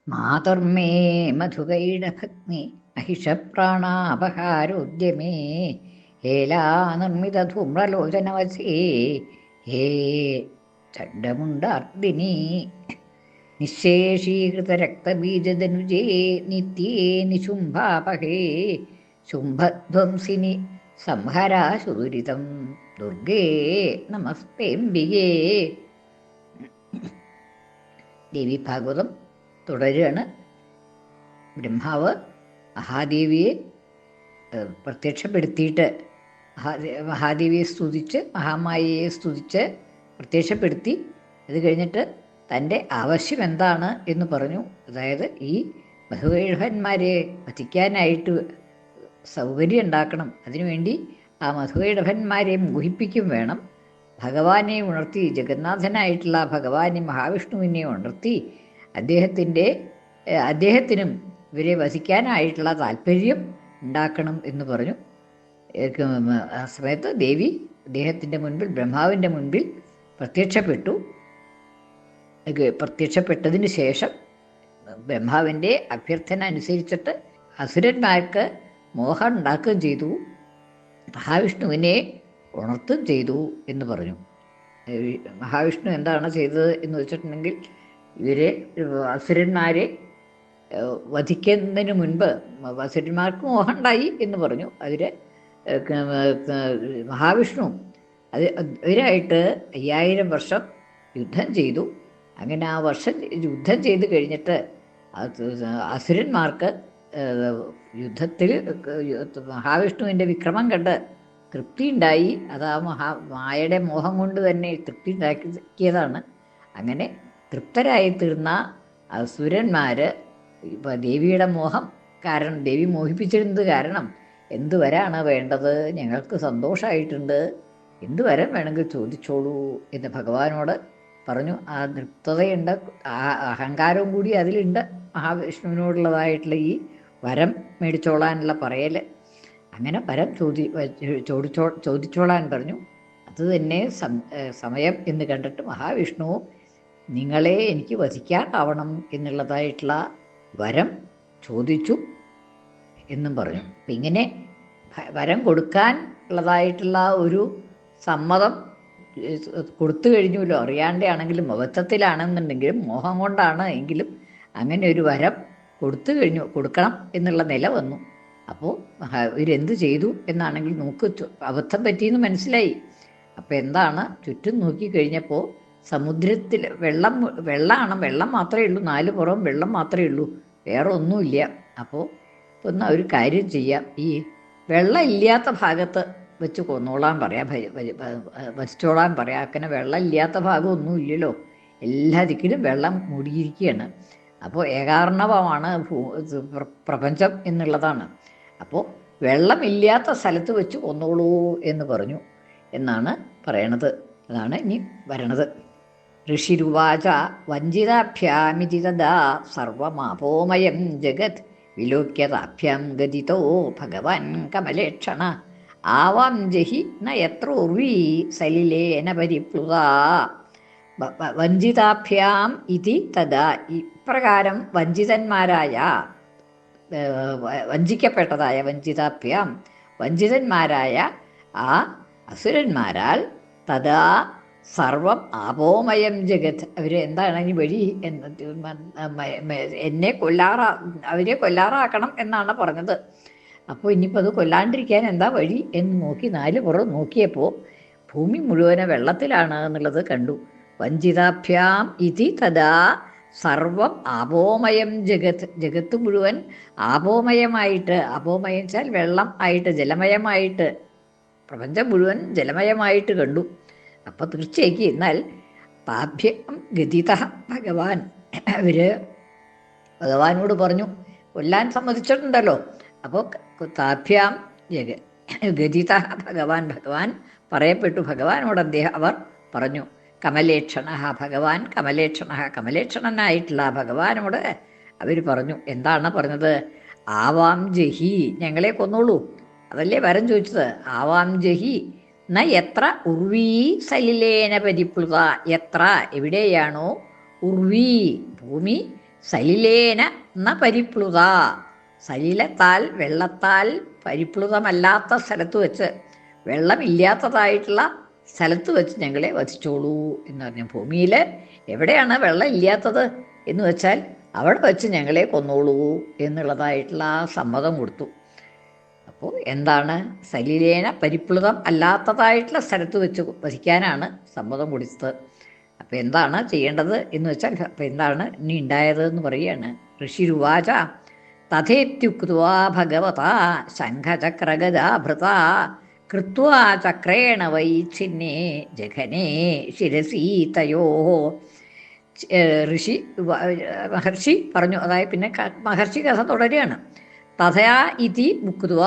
മാതർമേ മധുകൈടഭഗ്നി മഹിഷപ്രാണാപഹാരോദ്യമേ ഹേലാനിർമ്മിതധൂമ്രലോചനവസേ ഹേ ചണ്ഡമുണ്ടാർദിനി നിശേഷീകൃതരക്തബീജധനുജേ നിത്യേ നിശുംഭാപഹേ ശുംഭധ്വംസിനി സംഹരാശുദുരിതം ദുർഗേ നമസ്തേംബികേ. ദേവി ഭാഗവതം തുടരുകയാണ്. ബ്രഹ്മാവ് മഹാദേവിയെ പ്രത്യക്ഷപ്പെടുത്തിയിട്ട് മഹാദേവിയെ സ്തുതിച്ച് മഹാമായയെ സ്തുതിച്ച് പ്രത്യക്ഷപ്പെടുത്തി. അത് കഴിഞ്ഞിട്ട് തൻ്റെ ആവശ്യം എന്താണ് എന്ന് പറഞ്ഞു. അതായത് ഈ മധുകൈടഭന്മാരെ വധിക്കാനായിട്ട് സൗകര്യം ഉണ്ടാക്കണം. അതിനുവേണ്ടി ആ മധുകൈടഭന്മാരെ മോഹിപ്പിക്കും വേണം. ഭഗവാനെ ഉണർത്തി, ജഗന്നാഥനായിട്ടുള്ള ഭഗവാനെ മഹാവിഷ്ണുവിനെ ഉണർത്തി അദ്ദേഹത്തിനും ഇവരെ വധിക്കാനായിട്ടുള്ള താല്പര്യം ഉണ്ടാക്കണം എന്ന് പറഞ്ഞു. ആ സമയത്ത് ദേവി അദ്ദേഹത്തിൻ്റെ മുൻപിൽ, ബ്രഹ്മാവിൻ്റെ മുൻപിൽ പ്രത്യക്ഷപ്പെട്ടു. പ്രത്യക്ഷപ്പെട്ടതിന് ശേഷം ബ്രഹ്മാവിൻ്റെ അഭ്യർത്ഥന അനുസരിച്ചിട്ട് അസുരന്മാർക്ക് മോഹം ഉണ്ടാക്കുകയും ചെയ്തു, മഹാവിഷ്ണുവിനെ ഉണർത്തും ചെയ്തു എന്ന് പറഞ്ഞു. മഹാവിഷ്ണു എന്താണ് ചെയ്തത് എന്ന് വെച്ചിട്ടുണ്ടെങ്കിൽ, ഇവരെ അസുരന്മാരെ വധിക്കുന്നതിന് മുൻപ് അസുരന്മാർക്ക് മോഹം ഉണ്ടായി എന്ന് പറഞ്ഞു. അതിൽ മഹാവിഷ്ണു അവരായിട്ട് 5000 വർഷം യുദ്ധം ചെയ്തു. അങ്ങനെ ആ വർഷം യുദ്ധം ചെയ്ത് കഴിഞ്ഞിട്ട് അസുരന്മാർക്ക് യുദ്ധത്തിൽ മഹാവിഷ്ണുവിൻ്റെ വിക്രമം കണ്ട് തൃപ്തി ഉണ്ടായി. അത് ആ മായയുടെ മോഹം കൊണ്ട് തന്നെ തൃപ്തി ഉണ്ടാക്കിയതാണ്. അങ്ങനെ തൃപ്തരായി തീർന്ന അസുരന്മാർ ദേവിയുടെ മോഹം കാരണം, ദേവി മോഹിപ്പിച്ചിരുന്നത് കാരണം, എന്ത് വരാണ് വേണ്ടത്, ഞങ്ങൾക്ക് സന്തോഷമായിട്ടുണ്ട്, എന്ത് വരം വേണമെങ്കിൽ ചോദിച്ചോളൂ എന്ന് ഭഗവാനോട് പറഞ്ഞു. ആ തൃപ്തതയുണ്ട്, ആ അഹങ്കാരവും കൂടി അതിലുണ്ട്. മഹാവിഷ്ണുവിനോടുള്ളതായിട്ടുള്ള ഈ വരം മേടിച്ചോളാനുള്ള പറയൽ. അങ്ങനെ വരം ചോദിച്ചോളാൻ പറഞ്ഞു. അത് തന്നെ സമയം എന്ന് കണ്ടിട്ട് മഹാവിഷ്ണു നിങ്ങളെ എനിക്ക് വധിക്കാനാവണം എന്നുള്ളതായിട്ടുള്ള വരം ചോദിച്ചു എന്നും പറഞ്ഞു. അപ്പം ഇങ്ങനെ വരം കൊടുക്കാൻ ഉള്ളതായിട്ടുള്ള ഒരു സമ്മതം കൊടുത്തു കഴിഞ്ഞല്ലോ. അറിയാണ്ടാണെങ്കിലും അബദ്ധത്തിലാണെന്നുണ്ടെങ്കിലും മോഹം കൊണ്ടാണ് എങ്കിലും അങ്ങനെ ഒരു വരം കൊടുക്കണം എന്നുള്ള നില വന്നു. അപ്പോൾ ഇവരെന്ത് ചെയ്തു എന്നാണെങ്കിൽ അബദ്ധം പറ്റിയെന്ന് മനസ്സിലായി. അപ്പോൾ എന്താണ്, ചുറ്റും നോക്കിക്കഴിഞ്ഞപ്പോൾ സമുദ്രത്തിൽ വെള്ളം മാത്രമേ ഉള്ളൂ, 4 പുറം വെള്ളം മാത്രമേ ഉള്ളൂ, വേറെ ഒന്നുമില്ല. അപ്പോൾ ഒന്ന് ഒരു കാര്യം ചെയ്യാം, ഈ വെള്ളം ഇല്ലാത്ത ഭാഗത്ത് വെച്ച് കൊന്നോളാൻ പറയാം, വസിച്ചോളാൻ പറയാം. അങ്ങനെ വെള്ളം ഇല്ലാത്ത ഭാഗം ഒന്നും ഇല്ലല്ലോ, എല്ലാ ദിക്കിലും വെള്ളം മൂടിയിരിക്കുകയാണ്. അപ്പോൾ ഏകാർണവമാണ് പ്രപഞ്ചം എന്നുള്ളതാണ്. അപ്പോൾ വെള്ളമില്ലാത്ത സ്ഥലത്ത് വെച്ച് കൊന്നോളൂ എന്ന് പറഞ്ഞു എന്നാണ് പറയണത്. അതാണ് ഇനി വരണത്. ഋഷിരുവാച വഞ്ചിതാഭ്യാമിതി തദാ സർവമാപോമയം ജഗത് വിലോക്യതാഭ്യാം ഗതിതോ ഭഗവാൻ കമലേക്ഷണ ആവാം ജഹി ന യത്ര ഉർവീ സലിലേന പരിപ്ലുത. വഞ്ചിതാഭ്യാം ഇതി തദാ, ഇപ്രകാരം വഞ്ചിക്കപ്പെട്ടതായ വഞ്ചിതന്മാരായ ആ അസുരന്മാരാൽ തഥാ സർവം ആപോമയം ജഗത്, അവർ എന്താണ് ഈ വഴി, അവരെ കൊല്ലാറാക്കണം എന്നാണ് പറഞ്ഞത്. അപ്പോൾ ഇനിയിപ്പോൾ അത് കൊല്ലാണ്ടിരിക്കാൻ എന്താ വഴി എന്ന് നോക്കി 4 പുറം നോക്കിയപ്പോൾ ഭൂമി മുഴുവനെ വെള്ളത്തിലാണ് എന്നുള്ളത് കണ്ടു. വഞ്ചിതാഭ്യാം ഇതി തഥാ സർവം ആപോമയം ജഗത്ത് മുഴുവൻ ആപോമയമായിട്ട്, ആപോമയം വെച്ചാൽ വെള്ളം ആയിട്ട്, ജലമയമായിട്ട്, പ്രപഞ്ചം മുഴുവൻ ജലമയമായിട്ട് കണ്ടു. അപ്പോൾ തീർച്ചയായും എന്നാൽ താഭ്യം ഗതിത ഭഗവാൻ, അവർ ഭഗവാനോട് പറഞ്ഞു, കൊല്ലാൻ സമ്മതിച്ചിട്ടുണ്ടല്ലോ. അപ്പോൾ താഭ്യാം ഗതിത ഭഗവാൻ പറയപ്പെട്ടു. ഭഗവാനോട് അവർ പറഞ്ഞു, കമലേക്ഷണ ഭഗവാൻ, കമലേക്ഷണനായിട്ടുള്ള ഭഗവാനോട് അവർ പറഞ്ഞു. എന്താണ് പറഞ്ഞത്? ആവാം ജഹി, ഞങ്ങളെ കൊന്നോളൂ, അതല്ലേ വരം ചോദിച്ചത്. ആവാം ജഹി ന എത്ര ഉർവീ സലിലേന പരിപ്ലുത, എത്ര എവിടെയാണോ ഉർവീ ഭൂമി സലിലേന ന പരിപ്ലുത, സലിലത്താൽ വെള്ളത്താൽ പരിപ്ലുതമല്ലാത്ത സ്ഥലത്ത് വെച്ച്, വെള്ളമില്ലാത്തതായിട്ടുള്ള സ്ഥലത്ത് വെച്ച് ഞങ്ങളെ വധിച്ചോളൂ എന്ന് പറഞ്ഞു. ഭൂമിയിൽ എവിടെയാണ് വെള്ളം ഇല്ലാത്തത് എന്ന് വെച്ചാൽ അവിടെ വെച്ച് ഞങ്ങളെ കൊന്നോളൂ എന്നുള്ളതായിട്ടുള്ള ആ സമ്മതം കൊടുത്തു. അപ്പോൾ എന്താണ്, സലിലേന പരിപ്ലുതം അല്ലാത്തതായിട്ടുള്ള സ്ഥലത്ത് വെച്ച് വധിക്കാനാണ് സമ്മതം കൊടുത്തത്. അപ്പോൾ എന്താണ് ചെയ്യേണ്ടത് എന്ന് വെച്ചാൽ, അപ്പോൾ എന്താണ് ഇനി ഉണ്ടായത് എന്ന് പറയുകയാണ്. ഋഷിരുവാച തഥേത്യുക്ത്വാ ഭഗവതാ ശംഖചക്രഗദാഭൃത കൃത്വാ ചക്രേണ വൈ ഛിന്നേ ജഘനേ ശിരസി തയോ. മഹർഷി പറഞ്ഞു. അതായത് പിന്നെ മഹർഷി കഥ തുടരുകയാണ്. തഥയാ ഇതി മുക്തുവ,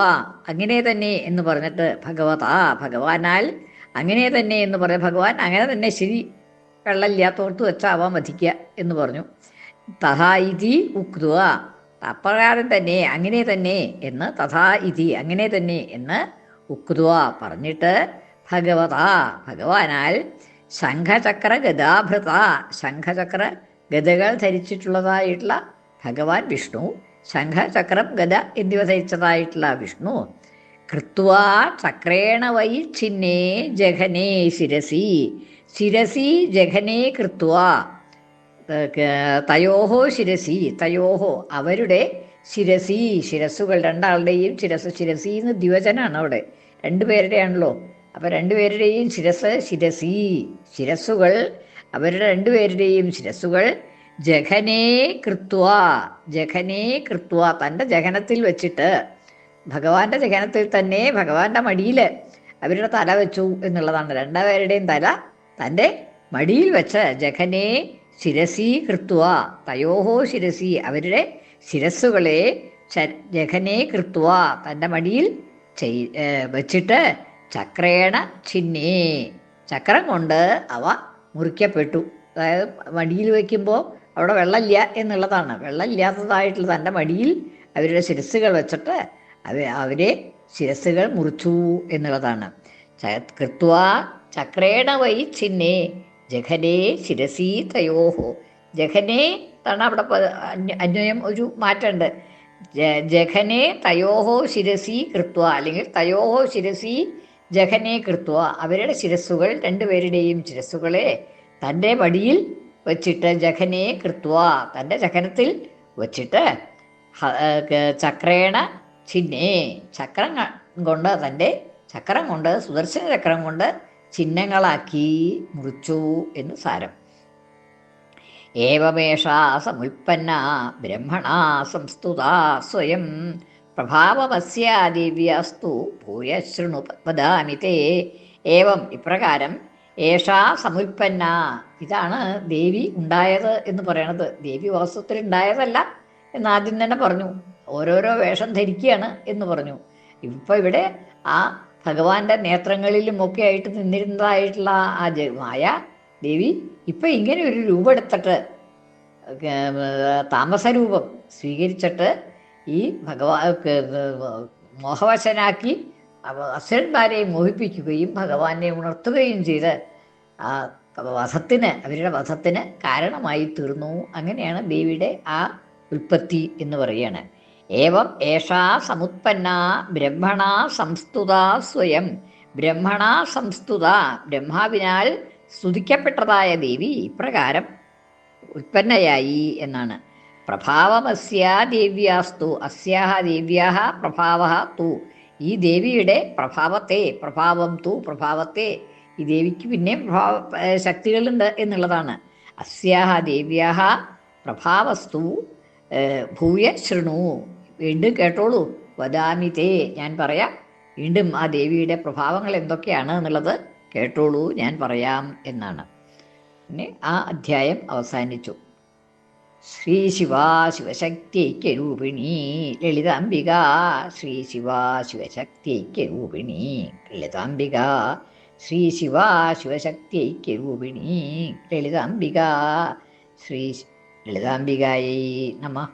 അങ്ങനെ തന്നെ എന്ന് പറഞ്ഞിട്ട്, ഭഗവതാ ഭഗവാനാൽ അങ്ങനെ തന്നെ എന്ന് പറഞ്ഞ, ഭഗവാൻ അങ്ങനെ തന്നെ ശരി, വെള്ളമില്ലാത്തോർത്ത് വെച്ചാവാൻ വധിക്കുക എന്ന് പറഞ്ഞു. തഥാ ഇതി ഉക്തുവ, അപ്രകാരം തന്നെ അങ്ങനെ തന്നെ എന്ന്, തഥാ ഇതി അങ്ങനെ തന്നെ എന്ന് ഉക്തുവ പറഞ്ഞിട്ട്, ഭഗവതാ ഭഗവാനാൽ ശംഖചക്ര ഗദാഭൃത, ശംഖചക്ര ഗദകൾ ധരിച്ചിട്ടുള്ളതായിട്ടുള്ള ഭഗവാൻ വിഷ്ണു, ശംഖചക്രം ഗദ എന്നിവ ധരിച്ചതായിട്ടുള്ള വിഷ്ണു, കൃത്വാ ചക്രേണ വൈ ഛിന്നേ ജഘനേ ശിരസി, ശിരസി ജഘനേ കൃത്വാ, തയോഹോ ശിരസി, തയോഹോ അവരുടെ ശിരസി, ശിരസ്സുകൾ രണ്ടാളുടെയും ശിരസ്, ശിരസി എന്ന് ദ്വിവചനാണ് അവിടെ, രണ്ടുപേരുടെയാണല്ലോ. അപ്പം രണ്ടുപേരുടെയും ശിരസ്, ശിരസി ശിരസ്സുകൾ, അവരുടെ രണ്ടുപേരുടെയും ശിരസ്സുകൾ ജഘനേ കൃത്വ, ജഘനേ കൃത്വ തൻ്റെ ജഘനത്തിൽ വെച്ചിട്ട്, ഭഗവാന്റെ ജഘനത്തിൽ തന്നെ ഭഗവാന്റെ മടിയിൽ അവരുടെ തല വെച്ചു എന്നുള്ളതാണ്. രണ്ടുപേരുടെയും തല തൻ്റെ മടിയിൽ വെച്ച്, ജഘനേ ശിരസി കൃത്വ, തയോഹോ ശിരസി അവരുടെ ശിരസ്സുകളെ ജഘനേ കൃത്വ തൻ്റെ മടിയിൽ വെച്ചിട്ട്, ചക്രേണ ഛിന്നേ ചക്രം കൊണ്ട് അവ മുറിക്കപ്പെട്ടു. അതായത് മടിയിൽ വയ്ക്കുമ്പോൾ അവിടെ വെള്ളമില്ല എന്നുള്ളതാണ്. വെള്ളമില്ലാത്തതായിട്ടുള്ള തൻ്റെ മടിയിൽ അവരുടെ ശിരസ്സുകൾ വെച്ചിട്ട് അവരെ ശിരസ്സുകൾ മുറിച്ചു എന്നുള്ളതാണ്. കൃത്വ ചക്രേണ വൈ ഛിന്നേ ജഘനേ ശിരസി തയോഹോ, ജഘനേ ാണ് അവിടെ അന്വയം ഒരു മാറ്റമുണ്ട്. ജഘനേ തയോഹോ ശിരസി കൃത്വ, അല്ലെങ്കിൽ തയോഹോ ശിരസി ജഘനേ കൃത്വ അവരുടെ ശിരസ്സുകൾ, രണ്ടുപേരുടെയും ശിരസ്സുകളെ തൻ്റെ മടിയിൽ വച്ചിട്ട്, ജഘനേ കൃത്വ തൻ്റെ ജഘനത്തിൽ വച്ചിട്ട്, ചക്രേണ ഛിന്നേ ചക്രം കൊണ്ട്, തൻ്റെ ചക്രം കൊണ്ട്, സുദർശന ചക്രം കൊണ്ട് ചിഹ്നങ്ങളാക്കി മുറിച്ചു എന്ന് സാരം. ഏവമേഷാ സമുൽപ്പന്ന ബ്രഹ്മണാ സംസ്തുതാ സ്വയം പ്രഭാവമസ്യാ ദിവ്യാസ്തു ഭൂയ ശൃണു വദാമി തേ. ഏവം ഇപ്രകാരം, ഏഷാ സമുൽപ്പന്ന ഇതാണ് ദേവി ഉണ്ടായത് എന്ന് പറയണത്. ദേവി വാസ്തവത്തിൽ ഉണ്ടായതല്ല എന്നാദ്യം തന്നെ പറഞ്ഞു. ഓരോരോ വേഷം ധരിക്കുകയാണ് എന്ന് പറഞ്ഞു. ഇപ്പം ഇവിടെ ആ ഭഗവാന്റെ നേത്രങ്ങളിലും ഒക്കെ ആയിട്ട് നിന്നിരുന്നതായിട്ടുള്ള ആ മായ ദേവി ഇപ്പം ഇങ്ങനെ ഒരു രൂപം എടുത്തിട്ട്, താമസരൂപം സ്വീകരിച്ചിട്ട് ഈ മോഹവശനാക്കി അസുരന്മാരെ മോഹിപ്പിക്കുകയും ഭഗവാനെ ഉണർത്തുകയും ചെയ്ത് ആ വധത്തിന്, അവരുടെ വധത്തിന് കാരണമായി തീർന്നു. അങ്ങനെയാണ് ദേവിയുടെ ആ ഉൽപ്പത്തി എന്ന് പറയുകയാണ്. ഏവം ഏഷാ സമുത്പന്ന ബ്രഹ്മണ സംസ്തുത സ്വയം, ബ്രഹ്മണ സംസ്തുത ബ്രഹ്മാവിനാൽ സ്തുതിക്കപ്പെട്ടതായ ദേവി ഇപ്രകാരം ഉത്പന്നയായി എന്നാണ്. പ്രഭാവമസ്യാ ദേവ്യാസ്തു, അസ്യാഹ ദേവ്യാഹ പ്രഭാവ തു, ഈ ദേവിയുടെ പ്രഭാവത്തെ, പ്രഭാവം തു പ്രഭാവത്തെ, ഈ ദേവിക്ക് പിന്നെയും ശക്തികളുണ്ട് എന്നുള്ളതാണ്. അസ്യാഹ ദേവ്യാഹ പ്രഭാവസ്തു ഭൂയ ശൃണു, വീണ്ടും കേട്ടോളൂ, വദാമി തേ ഞാൻ പറയാം, വീണ്ടും ആ ദേവിയുടെ പ്രഭാവങ്ങൾ എന്തൊക്കെയാണ് എന്നുള്ളത് കേട്ടോളൂ, ഞാൻ പറയാം എന്നാണ്. പിന്നെ ആ അധ്യായം അവസാനിച്ചു. ശ്രീ ശിവാ ശിവശക്തിഐക്യരൂപിണി ലളിതാംബിക, ശ്രീ ശിവാ ശിവശക്തിഐക്യരൂപിണി ലളിതാംബിക, ശ്രീ ശിവാ ശിവശക്തിഐക്യരൂപിണി ലളിതാംബിക. ശ്രീ ലളിതാംബികായൈ നമഃ.